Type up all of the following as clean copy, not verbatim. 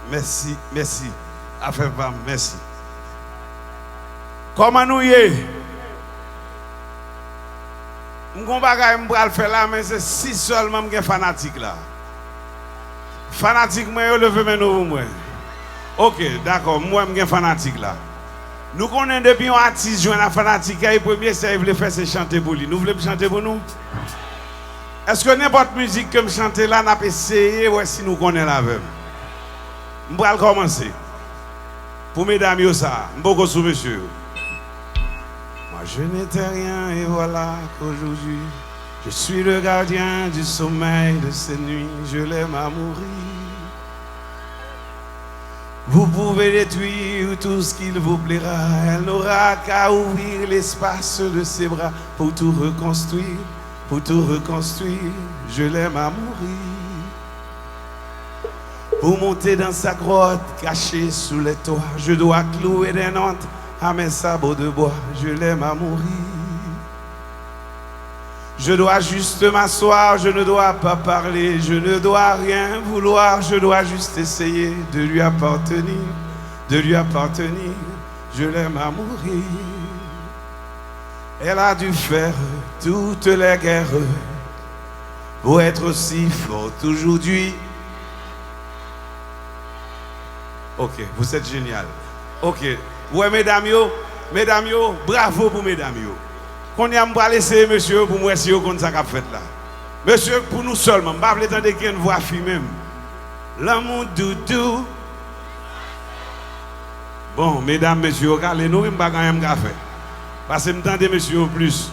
Merci, merci. Affaire femme, merci. Comment nous y est? Je ne sais pas le faire là, mais c'est si seulement que fanatique là. Fanatique, moi, je le fais maintenant. Ok, d'accord, moi, je suis fanatique là. Nous connaissons depuis un artiste, je suis fanatique, et le premier, c'est qu'il veut faire, c'est chanter pour lui. Nous voulons chanter pour nous? Est-ce que n'importe musique que je chante là, n'a pas essayé, ou si nous connaissons la même? Je vais commencer. Pour mesdames, ça, je vais sous monsieur. Moi, je n'étais rien, et voilà qu'aujourd'hui, je suis le gardien du sommeil de ces nuits, je l'aime à mourir. Vous pouvez détruire tout ce qu'il vous plaira, elle n'aura qu'à ouvrir l'espace de ses bras pour tout reconstruire, je l'aime à mourir. Pour monter dans sa grotte cachée sous les toits, je dois clouer des notes à mes sabots de bois, je l'aime à mourir. Je dois juste m'asseoir, je ne dois pas parler, je ne dois rien vouloir, je dois juste essayer de lui appartenir, je l'aime à mourir. Elle a dû faire toutes les guerres pour être aussi forte aujourd'hui. Ok, vous êtes génial. Ok, ouais mesdames yo, bravo pour mesdames yo. Qu'on y a pas laissé monsieur pour moi si on ça qu'a fait là. Monsieur pour nous seulement, pas le temps de qu'il y ait une voix fille même. L'amour doudou. Bon, mesdames, messieurs, allez nous pas quand même faire. Parce que m'entendez monsieur plus.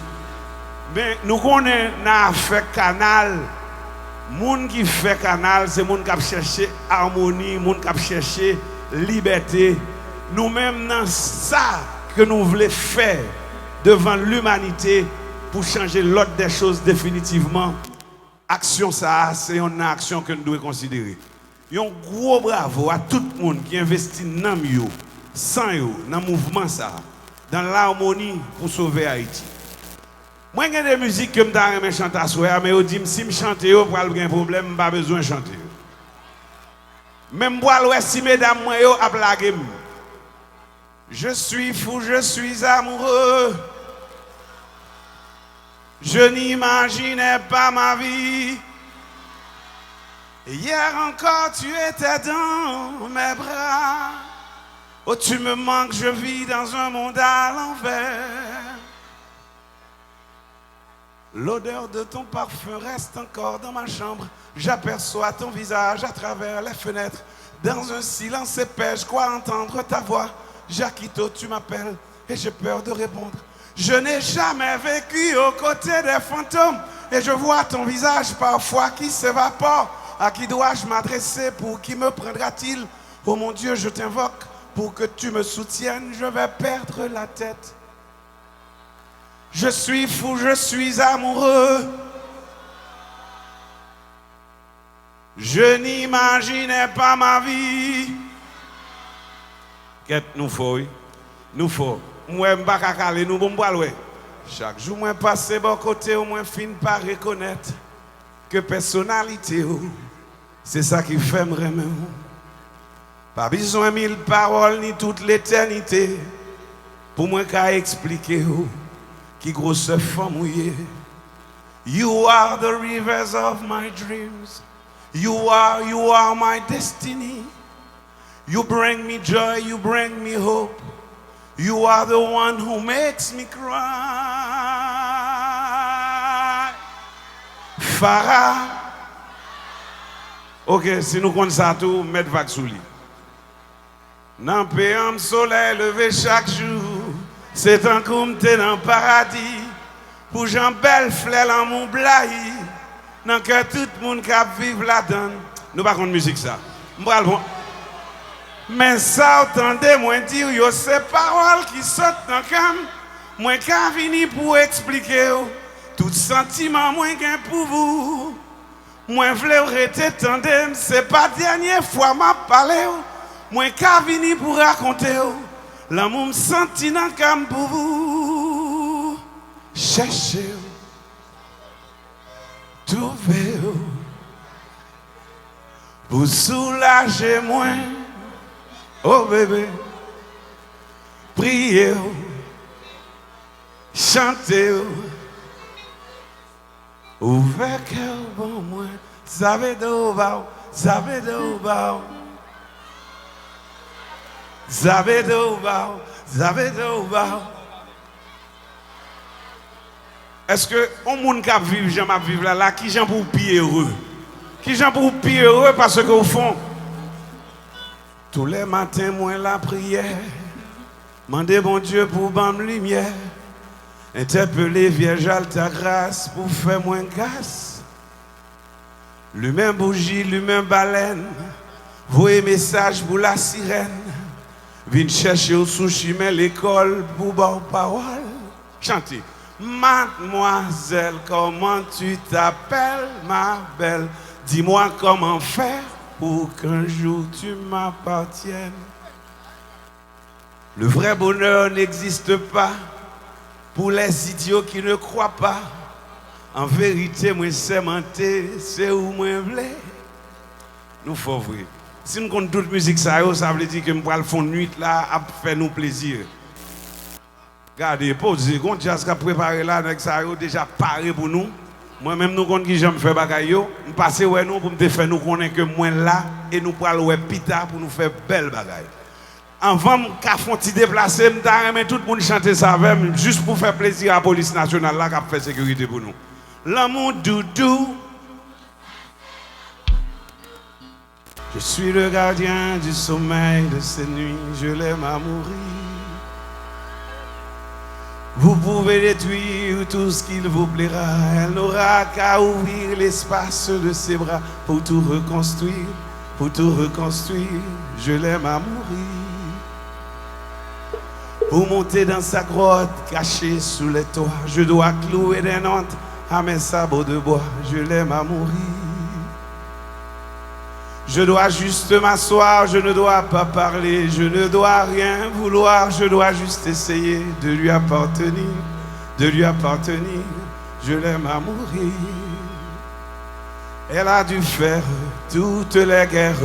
Mais nous connaissons dans fait canal. Moun qui fait canal, c'est moun qui chercher harmonie, moun qui chercher liberté. Nous-mêmes dans ça que nous voulons faire devant l'humanité pour changer l'ordre des choses définitivement. Action ça, c'est une action que nous devons considérer. Un gros bravo à tout le monde qui investit dans yo, sans yo, dans le mouvement ça, dans l'harmonie pour sauver Haïti. Moi, j'ai des musiques que je chante à soi, mais je dis si je chante, je n'ai pas de problème, je n'ai pas besoin de chanter. Même si mesdames, je blague. Je suis fou, je suis amoureux. Je n'imaginais pas ma vie. Hier encore, tu étais dans mes bras. Oh, tu me manques, je vis dans un monde à l'envers. L'odeur de ton parfum reste encore dans ma chambre. J'aperçois ton visage à travers les fenêtres. Dans un silence épais, je crois entendre ta voix. Jacquito, tu m'appelles et j'ai peur de répondre. Je n'ai jamais vécu aux côtés des fantômes. Et je vois ton visage parfois qui s'évapore. À qui dois-je m'adresser? Pour qui me prendra-t-il? Oh mon Dieu, je t'invoque pour que tu me soutiennes. Je vais perdre la tête. Je suis fou, je suis amoureux. Je n'imaginais pas ma vie. Qu'est-ce nous faut? Nous faut. Moi, je ne vais pas caler, nous bon ouais. Chaque jour, moi, passer bon côté, au moins, fin par reconnaître que personnalité, c'est ça qui fait me remettre. Pas besoin de 1000 paroles ni toute l'éternité pour moi qu'à expliquer qui grosse femme mouillée. You are the rivers of my dreams. You are my destiny. You bring me joy, you bring me hope. You are the one who makes me cry. Farah. Ok, si nous comptons ça tout, mettez vague sous lui. Dans le soleil levé chaque jour, c'est un coup t'es dans le paradis. Pour Jean Belle fleur dans mon blahi. Dans que tout le monde qui vive là-dedans. Nous pas contre musique ça. Mais ça, entendez-moi dire, yo, ces paroles qui sortent dans le cam, moi, quand vini pour expliquer, tout sentiment, moi, gain pour vous. Moi, v'lais rester tandem, c'est pas dernière fois m'a parlé. Moi, quand vini pour raconter, l'amour me senti dans le cam pour vous. Cherchez, trouvez, pour soulager moi. Oh bébé, priez, chantez, ouvrez cœur pour moi, savez d'où va, savez d'où va, savez d'où va, savez d'où va. Est-ce que on monde qui vivre, j'aime vivre là, qui j'aime pour pire heureux? Qui j'aime pour pire heureux parce qu'au fond, tous les matins, moi la prière, mandez bon Dieu pour bam lumière, interpeller Vierge à ta grâce pour faire moins casse. Lui-même bougie, lui-même baleine, voyez message pour la sirène, viens chercher au sushi mais l'école pour bon parole. Chantez. Mademoiselle, comment tu t'appelles, ma belle? Dis-moi comment faire pour qu'un jour tu m'appartiennes. Le vrai bonheur n'existe pas pour les idiots qui ne croient pas. En vérité, moi, c'est menté, c'est où moi voulais. Nous faut vrai. Si nous comptons toute musique, ça veut dire que nous allons faire une nuit là, à faire nous plaisir. Regardez, posez, quand jazz qui a préparé là, ça a déjà paré pour nous. Moi-même, nous comptons qui j'aime faire bagaille, nous passons ouais nous pour me faire nous connaître que moi là et nous parlons ouais pita pour nous faire belle bagaille. Avant qu'à font petit déplacer, mais tout le monde chanter ça avec juste pour faire plaisir à la police nationale là qui a fait sécurité pour nous. L'amour doudou. Je suis le gardien du sommeil de ces nuits, je l'aime à mourir. Vous pouvez détruire tout ce qu'il vous plaira. Elle n'aura qu'à ouvrir l'espace de ses bras pour tout reconstruire, pour tout reconstruire. Je l'aime à mourir. Pour monter dans sa grotte cachée sous les toits, je dois clouer des notes à mes sabots de bois. Je l'aime à mourir. Je dois juste m'asseoir, je ne dois pas parler, je ne dois rien vouloir, je dois juste essayer de lui appartenir, de lui appartenir. Je l'aime à mourir. Elle a dû faire toutes les guerres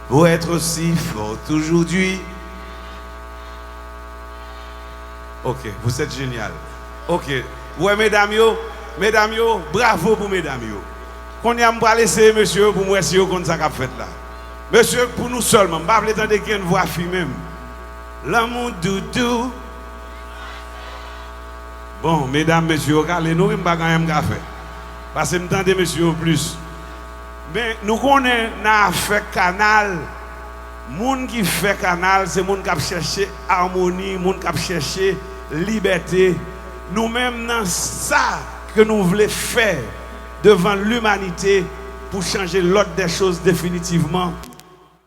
pour être aussi forte aujourd'hui. Ok, vous êtes génial. Ok, ouais mesdames yo, bravo pour mesdames yo. Qu'on y a pas laissé monsieur pour moi si vous comme ça qu'a fait là. Monsieur pour nous seulement, pas le temps de qu'il une voix fille même. L'amour doudou. Bon, mesdames, messieurs, regardez nous pas quand même faire. Parce que me tendez monsieur en plus. Mais nous connaissons dans fait canal. Moun qui fait canal, c'est moun qui chercher harmonie, moun qui chercher liberté. Nous-mêmes dans ça que nous voulons faire devant l'humanité pour changer l'ordre des choses définitivement.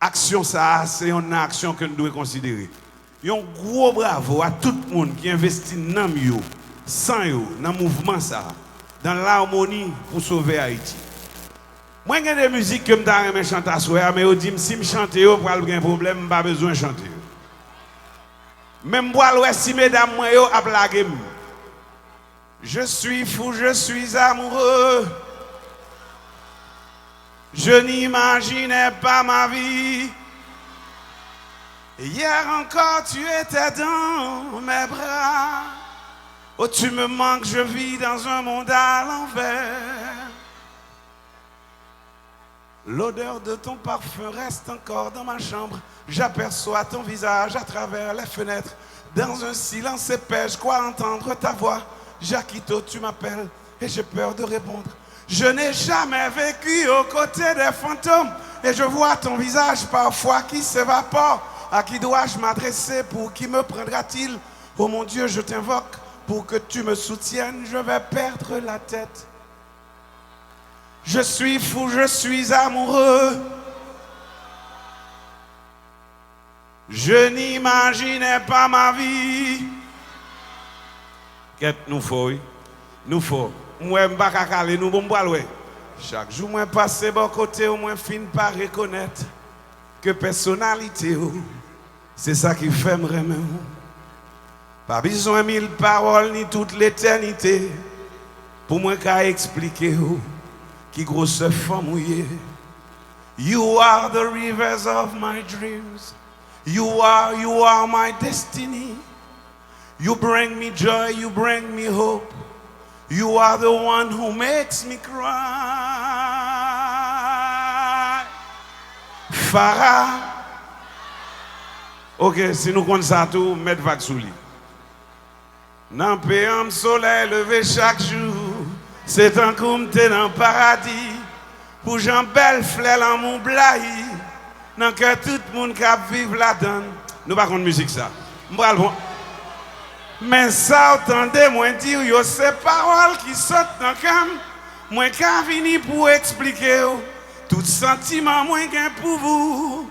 Action ça, c'est une action que nous devons considérer. Un gros bravo à tout le monde qui investit dans yo, sans yo, dans le mouvement ça, dans l'harmonie pour sauver Haïti. Moi, j'ai des musiques que je chante à soi, mais je dis si je chante, je n'ai pas de problème, je n'ai pas besoin de chanter. Même si mesdames, je blague. Je suis fou, je suis amoureux. Je n'imaginais pas ma vie. Hier encore, tu étais dans mes bras. Oh, tu me manques, je vis dans un monde à l'envers. L'odeur de ton parfum reste encore dans ma chambre. J'aperçois ton visage à travers les fenêtres. Dans un silence épais, je crois entendre ta voix. Jacquito, tu m'appelles et j'ai peur de répondre. Je n'ai jamais vécu aux côtés des fantômes et je vois ton visage parfois qui s'évapore. À qui dois-je m'adresser? Pour qui me prendra-t-il? Oh mon Dieu, je t'invoque pour que tu me soutiennes. Je vais perdre la tête. Je suis fou, je suis amoureux. Je n'imaginais pas ma vie. Qu'est-ce nous faut? Nous faut. Moi, je ne vais nous bon chaque jour, moi, passe bon côté, au moins, fin par reconnaître que personnalité, c'est ça qui fait me remettre. Pas besoin de 1000 paroles ni toute l'éternité pour moi qu'à expliquer qui grosse femme mouillée. You are the rivers of my dreams. You are my destiny. You bring me joy, you bring me hope. You are the one who makes me cry. Farah. Ok, si nous comptons ça tout, mettez vague sous lui. Dans le soleil levé chaque jour, c'est un coup t'es dans le paradis. Pour Jean belle fleur dans mon blahi, dans que tout le monde qui vive là-dedans. Nous pas contre musique ça. Mais ça, entendez-moi dire, yo, ces paroles qui sortent dans le cam, moi qui vini pour expliquer, tout sentiment moi gain pour vous.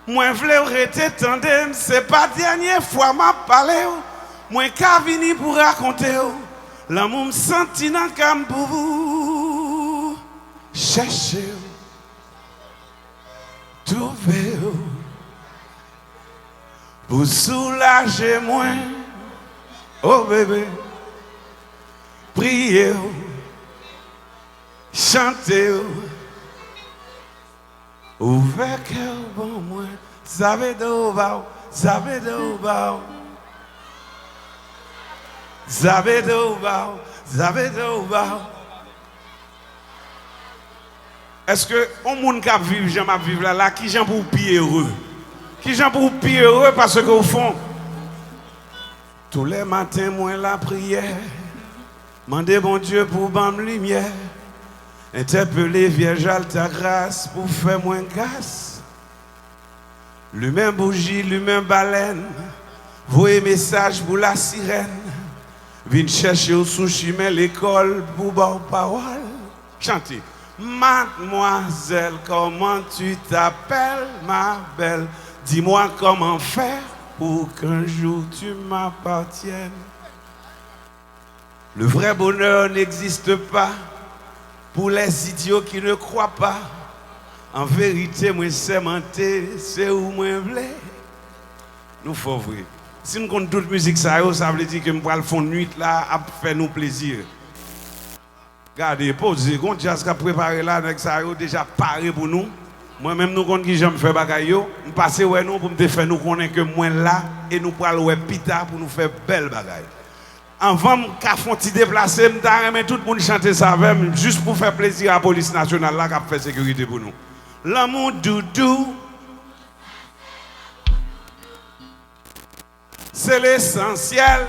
Moi vle rete tandem, c'est pas dernière fois m'a parlé. Moi qui vini pour raconter, l'amour me senti dans le cam pour vous. Cherchez, trouvez, pour soulager moi. Oh bébé, priez, chantez, ouvert cœur bon moi, savez d'où va, savez d'où va, savez d'où va, savez d'où va. Est-ce que on monde qui vivre, j'aime vivre là, qui j'aime pour pire heureux, qui j'aime pour pire heureux parce qu'au fond. Tous les matins, moi la prière, mandez bon Dieu pour bam lumière, interpeller Vierge Alta grâce pour faire moins casse. Lui-même bougie, lui-même baleine, voyez message pour la sirène, vin chercher au sous-chemin l'école pour bas parole. Chantez. Mademoiselle, comment tu t'appelles, ma belle? Dis-moi comment faire pour qu'un jour tu m'appartiennes. Le vrai bonheur n'existe pas pour les idiots qui ne croient pas. En vérité, moi c'est menté, c'est où moi voulais. Nous faut vrai. Si nous comptons toute musique ça veut dire que nous allons faire nuit là à faire nous plaisir. Regardez, posez, quand jazz a préparé là avec ça déjà paré pour nous. Moi-même, nous comptons qui j'aime faire bagaille, nous passer ouais nous pour me faire nous connaître que moi là et nous parlons ouais pita pour nous faire belle bagaille. Avant qu'à font ti déplacer, me tout le monde chanter ça avec juste pour faire plaisir à la police nationale là qui a fait sécurité pour nous. L'amour doudou, c'est l'essentiel.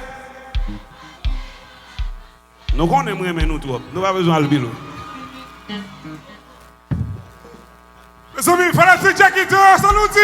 Nous connaissons mais nous trop. Nous pas besoin de le mes amis, fanatique Jackie Tour, ça nous dit.